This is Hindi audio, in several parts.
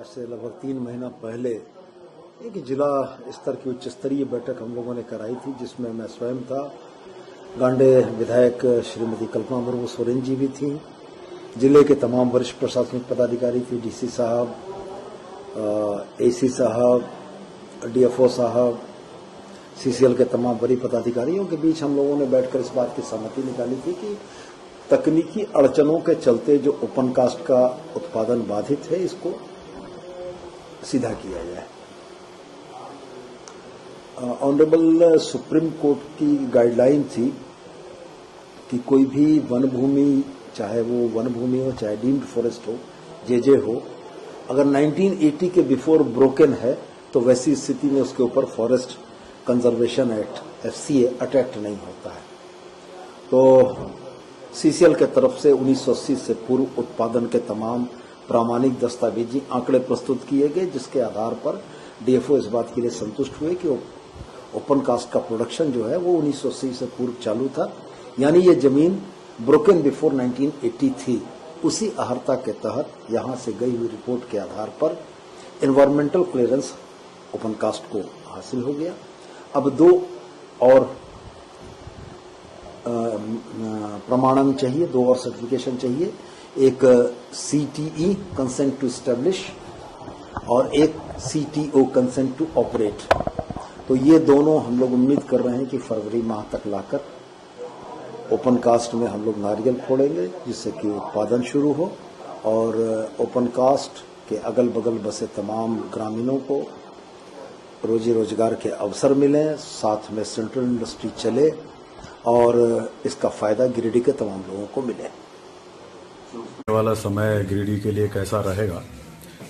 आज से लगभग 3 महीना पहले एक जिला स्तर की उच्च स्तरीय बैठक हम लोगों ने कराई थी, जिसमें मैं स्वयं था, गांडे विधायक श्रीमती कल्पना मुर्मू सोरेन जी भी थी, जिले के तमाम वरिष्ठ प्रशासनिक पदाधिकारी थी, डीसी साहब, एसी साहब, डीएफओ साहब, सीसीएल के तमाम बड़ी पदाधिकारियों के बीच हम लोगों ने बैठकर इस बात की सहमति निकाली थी कि तकनीकी अड़चनों के चलते जो ओपन कास्ट का उत्पादन बाधित है, इसको सीधा किया जाए। ऑनरेबल सुप्रीम कोर्ट की गाइडलाइन थी कि कोई भी वन भूमि, चाहे वो वन भूमि हो चाहे डीम्ड फॉरेस्ट हो, जे हो, अगर 1980 के बिफोर ब्रोकन है तो वैसी स्थिति में उसके ऊपर forest conservation act FCA attacked नहीं होता है। तो सीसीएल के तरफ से 1980 से पूर्व उत्पादन के तमाम प्रामाणिक दस्तावेजी आंकड़े प्रस्तुत किए गए, जिसके आधार पर डीएफओ इस बात के लिए संतुष्ट हुए कि ओपन कास्ट का प्रोडक्शन जो है वो 1980 से पूर्व चालू था, यानी ये जमीन ब्रोकन बिफोर 1980 थी। उसी अहर्ता के तहत यहां से गई हुई रिपोर्ट के आधार पर एनवायरमेंटल क्लियरेंस ओपन कास्ट को हासिल हो गया। अब 2 और प्रमाणन चाहिए, 2 और सर्टिफिकेशन चाहिए, एक CTE कंसेंट टू एस्टेब्लिश और एक CTO कंसेंट टू ऑपरेट। तो ये दोनों हम लोग उम्मीद कर रहे हैं कि फरवरी माह तक लाकर ओपन कास्ट में हम लोग नारियल फोड़ेंगे, जिससे कि उत्पादन शुरू हो और ओपन कास्ट के अगल बगल बसे तमाम ग्रामीणों को रोजी रोजगार के अवसर मिले, साथ में सेंट्रल इंडस्ट्री चले और इसका फायदा गिरिडीह के तमाम लोगों को मिले। आने वाला समय गिरिडीह के लिए कैसा रहेगा,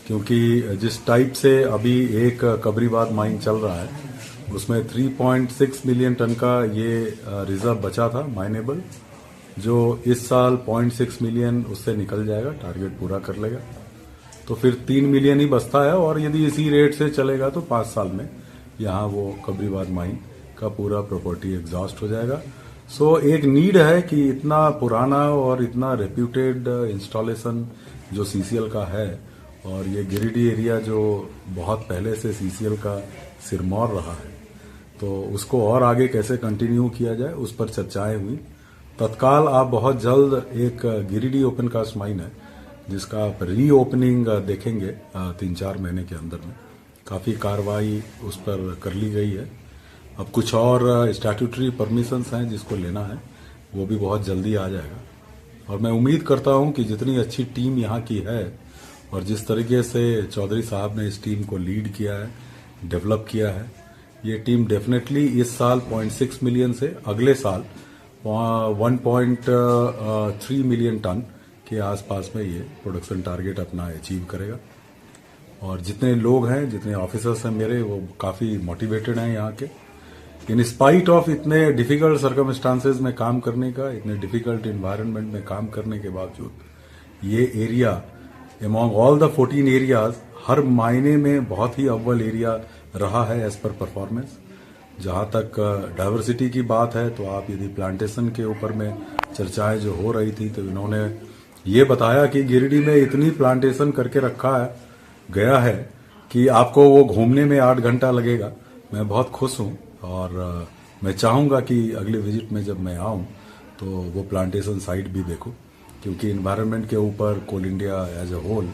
क्योंकि जिस टाइप से अभी एक कबरीबाद माइन चल रहा है उसमें 3.6 मिलियन टन का ये रिजर्व बचा था माइनेबल, जो इस साल 0.6 मिलियन उससे निकल जाएगा, टारगेट पूरा कर लेगा, तो फिर 3 मिलियन ही बचता है। और यदि इसी रेट से चलेगा तो 5 साल में यहाँ वो कबरीबाद माइन का पूरा प्रॉपर्टी एग्जॉस्ट हो जाएगा। सो एक नीड है कि इतना पुराना और इतना रेप्यूटेड इंस्टॉलेशन जो सीसीएल का है, और ये गिरिडीह एरिया जो बहुत पहले से सीसीएल का सिरमौर रहा है, तो उसको और आगे कैसे कंटिन्यू किया जाए उस पर चर्चाएं हुई। तत्काल आप बहुत जल्द एक गिरिडीह ओपन कास्ट माइन है जिसका आप रीओपनिंग देखेंगे 3-4 महीने के अंदर में। काफी कार्रवाई उस पर कर ली गई है। अब कुछ और स्टैट्यूटरी परमिशंस हैं जिसको लेना है, वो भी बहुत जल्दी आ जाएगा। और मैं उम्मीद करता हूं कि जितनी अच्छी टीम यहाँ की है और जिस तरीके से चौधरी साहब ने इस टीम को लीड किया है, डेवलप किया है, ये टीम डेफिनेटली इस साल 0.6 मिलियन से अगले साल 1.3 मिलियन टन के आसपास में ये प्रोडक्शन टारगेट अपना अचीव करेगा। और जितने लोग हैं, जितने ऑफिसर्स हैं मेरे, वो काफी मोटिवेटेड हैं यहाँ के। इन स्पाइट ऑफ इतने डिफिकल्ट सर्कमस्टांसेस में काम करने का, इतने डिफिकल्ट इन्वायरमेंट में काम करने के बावजूद ये area among all the 14 areas हर मायने में बहुत ही अव्वल एरिया रहा है एज पर परफॉर्मेंस। जहां तक डाइवर्सिटी की बात है, तो आप यदि प्लांटेशन के ऊपर में चर्चाएं जो हो रही थी, तो इन्होंने ये बताया कि गिरिडीह में इतनी प्लांटेशन करके रखा है गया है कि आपको वो घूमने में 8 घंटा लगेगा। मैं बहुत खुश हूं और मैं चाहूंगा कि अगले विजिट में जब मैं आऊं तो वो प्लांटेशन साइट भी देखूं, क्योंकि इन्वायरमेंट के ऊपर coal India as a whole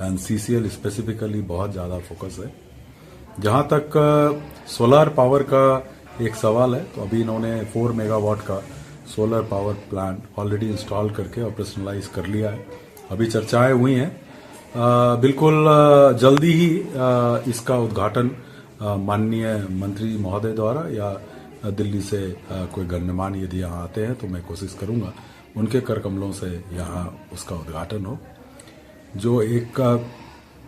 and CCL specifically बहुत ज्यादा फोकस है। जहां तक सोलर पावर का एक सवाल है, तो अभी इन्होंने 4 मेगावाट का solar power plant already install करके ऑपरेशनलाइज कर लिया है। अभी चर्चाएं हुई हैं, बिल्कुल जल्दी ही इसका उद्घाटन माननीय मंत्री महोदय द्वारा या दिल्ली से कोई गण्यमान्य यदि यहाँ आते हैं तो मैं कोशिश करूंगा उनके कर कमलों से यहाँ उसका उद्घाटन हो, जो एक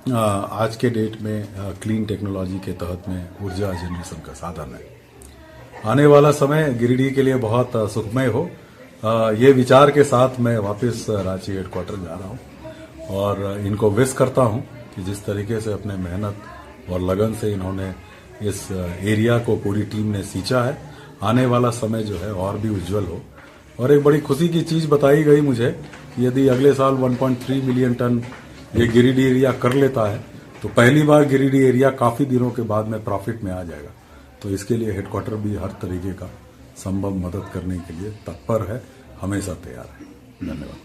आज के डेट में क्लीन टेक्नोलॉजी के तहत में ऊर्जा जनरेशन का साधन है। आने वाला समय गिरिडीह के लिए बहुत सुखमय हो, ये विचार के साथ मैं वापस रांची हेडक्वार्टर जा रहा हूँ और इनको विश करता हूँ कि जिस तरीके से अपने मेहनत और लगन से इन्होंने इस एरिया को पूरी टीम ने सींचा है, आने वाला समय जो है और भी उज्जवल हो। और एक बड़ी खुशी की चीज बताई गई मुझे, यदि अगले साल 1.3 मिलियन टन ये गिरिडीह एरिया कर लेता है तो पहली बार गिरिडीह एरिया काफी दिनों के बाद में प्रॉफिट में आ जाएगा। तो इसके लिए हेडक्वार्टर भी हर तरीके का संभव मदद करने के लिए तत्पर है, हमेशा तैयार है। धन्यवाद।